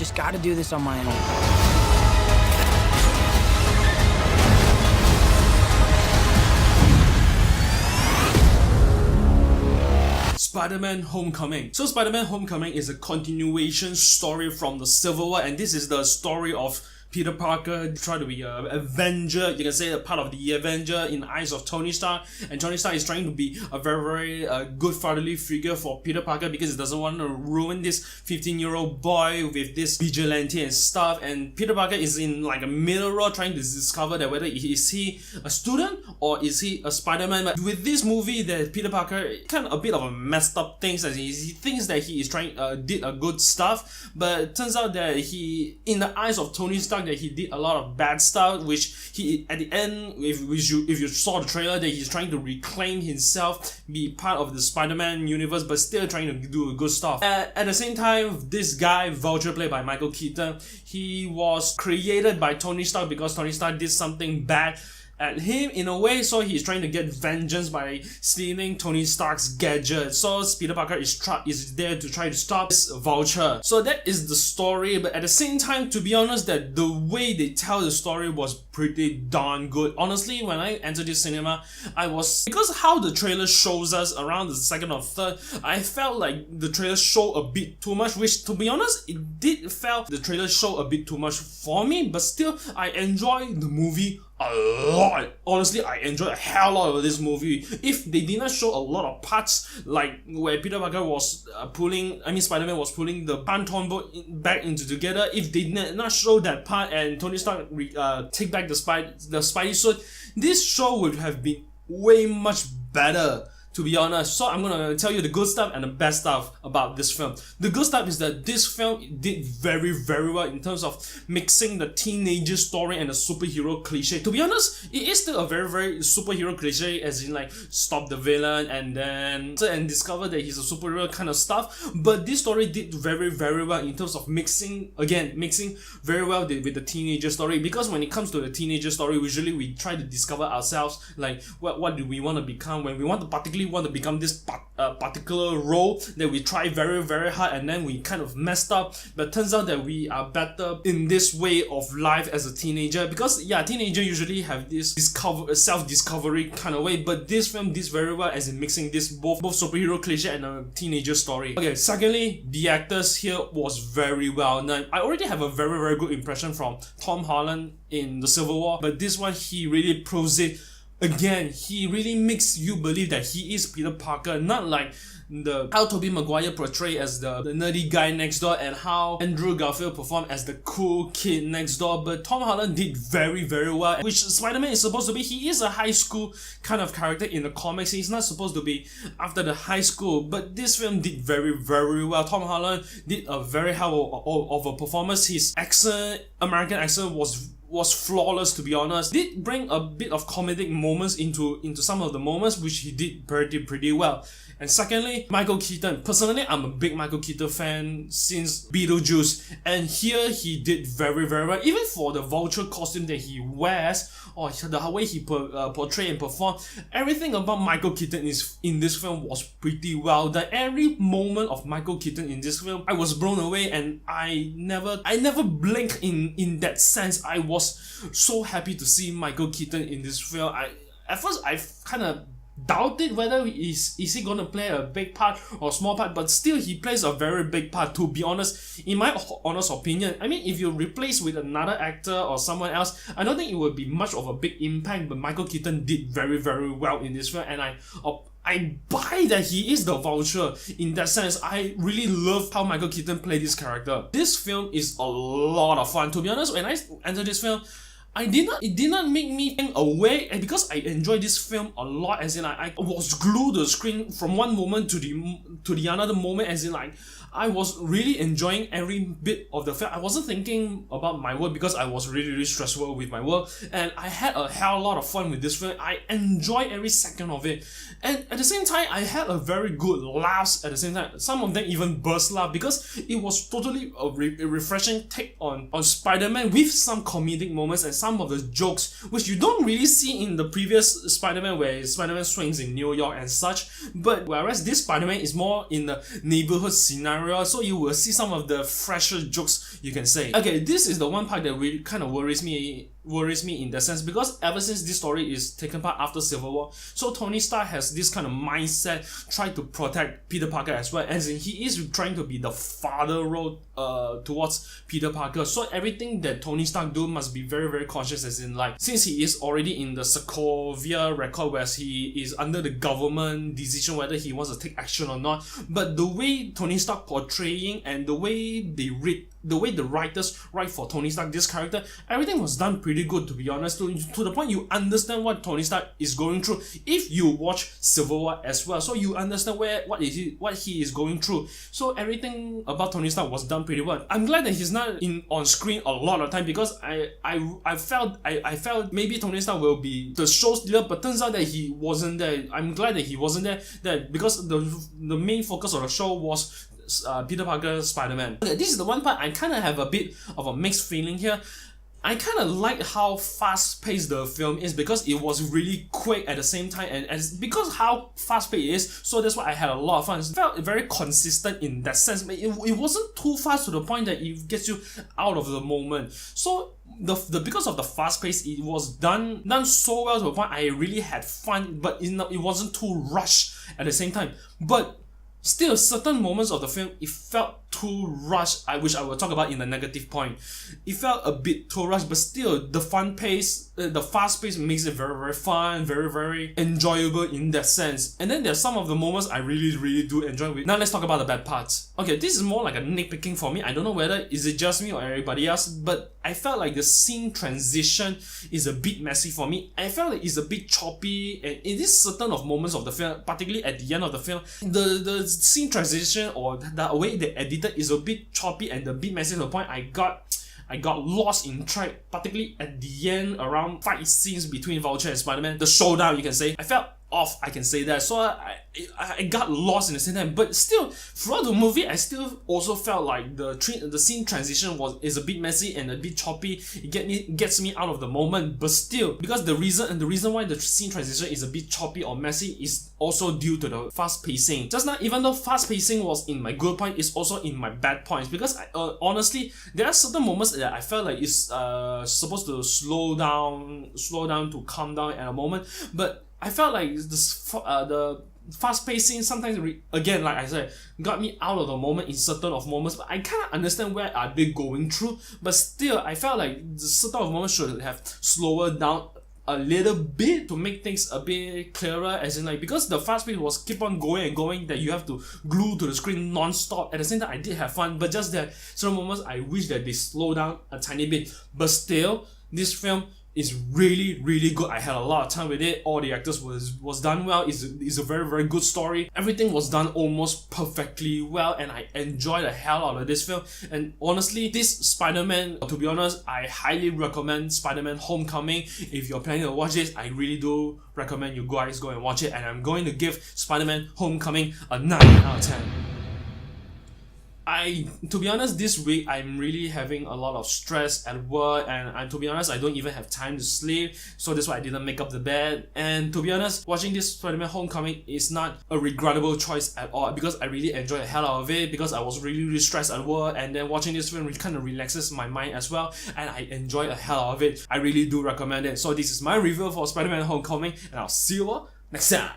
just gotta do this on my own. Spiderman Homecoming. So Spiderman Homecoming is a continuation story from the Civil War, and this is the story of Peter Parker trying to be an Avenger, you can say a part of the Avenger in the eyes of Tony Stark, and Tony Stark is trying to be a very good fatherly figure for Peter Parker because he doesn't want to ruin this 15-year-old boy with this vigilante and stuff, and Peter Parker is in like a middle road trying to discover that whether is he a student or is he a Spider-Man. But with this movie, that Peter Parker kind of a bit of a messed up things, as he thinks that he is trying did a good stuff, but it turns out that he, in the eyes of Tony Stark, that he did a lot of bad stuff, which he at the end, if you saw the trailer, that he's trying to reclaim himself, be part of the Spider-Man universe, but still trying to do good stuff. At the same time, this guy Vulture, played by Michael Keaton, he was created by Tony Stark because Tony Stark did something bad at him in a way, so he's trying to get vengeance by stealing Tony Stark's gadget. So Peter Parker is there to try to stop this Vulture. So that is the story, but at the same time, to be honest, that the way they tell the story was pretty darn good. Honestly, when I entered this cinema, because how the trailer shows us around the second or third, I felt like the trailer showed a bit too much, which to be honest, it did felt the trailer showed a bit too much for me, but still, I enjoyed the movie a lot. Honestly, I enjoyed a hell lot of this movie. If they did not show a lot of parts, like where Peter Parker was Spider-Man was pulling the Phantom boat back into together, if they did not show that part and Tony Stark take back the Spidey suit, this show would have been way much better, to be honest. So I'm gonna tell you the good stuff and the bad stuff about this film. The good stuff is that this film did very, very well in terms of mixing the teenager story and the superhero cliche. To be honest, it is still a very, very superhero cliche, as in like stop the villain and discover that he's a superhero kind of stuff. But this story did very, very well in terms of mixing very well with the teenager story, because when it comes to the teenager story, usually we try to discover ourselves, like what do we want to become when we particularly want to become this particular role that we try very, very hard, and then we kind of messed up, but turns out that we are better in this way of life as a teenager, because teenager usually have this self-discovery kind of way, but this film did very well as in mixing this both superhero cliche and a teenager story. Okay, secondly, the actors here was very well done. I already have a very, very good impression from Tom Holland in the Civil War, but this one he really proves it. Again, he really makes you believe that he is Peter Parker, not like how Tobey Maguire portrayed as the nerdy guy next door and how Andrew Garfield performed as the cool kid next door. But Tom Holland did very, very well, which Spider-Man is supposed to be. He is a high school kind of character in the comics. He's not supposed to be after the high school, but this film did very, very well. Tom Holland did a very hell of a performance. His American accent was flawless, to be honest. Did bring a bit of comedic moments into some of the moments, which he did pretty well. And secondly, Michael Keaton. Personally, I'm a big Michael Keaton fan since Beetlejuice, and here he did very, very well. Even for the Vulture costume that he wears, or the way he portray and perform, everything about Michael Keaton in this film was pretty well done. Every moment of Michael Keaton in this film, I was blown away, and I never blinked in that sense. I was so happy to see Michael Keaton in this film. At first I kind of doubted whether is he gonna play a big part or small part, but still he plays a very big part, to be honest, in my honest opinion. I mean, if you replace with another actor or someone else, I don't think it would be much of a big impact, but Michael Keaton did very, very well in this film, and I buy that he is the Vulture in that sense. I really love how Michael Keaton played this character. This film is a lot of fun, to be honest. When I entered this film, it did not make me think away, and because I enjoyed this film a lot, as in I was glued to the screen from one moment to the another moment, as in like I was really enjoying every bit of the film. I wasn't thinking about my work because I was really, really stressful with my work, and I had a hell lot of fun with this film. I enjoyed every second of it, and at the same time, I had a very good laughs at the same time. Some of them even burst laugh, because it was totally a refreshing take on Spider-Man, with some comedic moments and some of the jokes which you don't really see in the previous Spider-Man, where Spider-Man swings in New York and such. But whereas this Spider-Man is more in the neighborhood scenario, so you will see some of the fresher jokes you can say. Okay, this is the one part that really kind of worries me in that sense, because ever since this story is taken part after Civil War, so Tony Stark has this kind of mindset, try to protect Peter Parker as well, as in he is trying to be the father role towards Peter Parker. So everything that Tony Stark do must be very, very conscious, as in like, since he is already in the Sokovia record where he is under the government decision whether he wants to take action or not, but the way Tony Stark portraying and the way they read, the way the writers write for Tony Stark, this character, everything was done pretty good, to be honest, to the point you understand what Tony Stark is going through if you watch Civil War as well. So you understand what he is going through. So everything about Tony Stark was done pretty well. I'm glad that he's not on screen a lot of time, because I felt maybe Tony Stark will be the show's leader, but turns out that he wasn't there. I'm glad that he wasn't there, because the main focus of the show was Peter Parker, Spider-Man. Okay, this is the one part I kind of have a bit of a mixed feeling here. I kind of like how fast-paced the film is, because it was really quick at the same time, and because how fast-paced it is, so that's why I had a lot of fun. It felt very consistent in that sense, but it wasn't too fast to the point that it gets you out of the moment. So because of the fast pace, it was done so well to the point I really had fun, but it wasn't too rushed at the same time. But still, certain moments of the film, it felt too rushed, which I will talk about in the negative point. It felt a bit too rushed, but still, the fast pace makes it very, very fun, very, very enjoyable in that sense. And then there's some of the moments I really, really do enjoy. Now let's talk about the bad parts. Okay, this is more like a nitpicking for me. I don't know whether is it just me or everybody else, but I felt like the scene transition is a bit messy for me. I felt like it's a bit choppy, and it is certain of moments of the film, particularly at the end of the film, the scene transition or the way they edited is a bit choppy and a bit messy to the point I got lost in track, particularly at the end around fight scenes between Vulture and Spider-Man. The showdown, you can say. I felt off, I can say that. So I got lost in the same time. But still, throughout the movie, I still also felt like the scene transition is a bit messy and a bit choppy. It gets me out of the moment. But still, because the reason why the scene transition is a bit choppy or messy is also due to the fast pacing. Just now, even though fast pacing was in my good point, it's also in my bad points, because honestly, there are certain moments that I felt like it's supposed to slow down to calm down at a moment, but I felt like the fast pacing sometimes again, like I said, got me out of the moment in certain of moments. But I kind of understand where are they going through, but still I felt like the certain of moments should have slower down a little bit to make things a bit clearer, as in like, because the fast pace was keep on going and going, that you have to glue to the screen non-stop. At the same time, I did have fun, but just that certain moments I wish that they slow down a tiny bit. But still, this film is really, really good. I had a lot of time with it. All the actors was done well. It's a very, very good story. Everything was done almost perfectly well, and I enjoyed the hell out of this film. And honestly, this Spider-Man, to be honest, I highly recommend Spiderman Homecoming. If you're planning to watch this, I really do recommend you guys go and watch it. And I'm going to give Spiderman Homecoming a 9 out of 10. To be honest, this week I'm really having a lot of stress at work, and to be honest, I don't even have time to sleep, so that's why I didn't make up the bed. And to be honest, watching this Spider-Man Homecoming is not a regrettable choice at all, because I really enjoyed the hell out of it, because I was really, really stressed at work, and then watching this film kind of relaxes my mind as well, and I enjoy the hell out of it. I really do recommend it. So this is my review for Spider-Man Homecoming, and I'll see you all next time.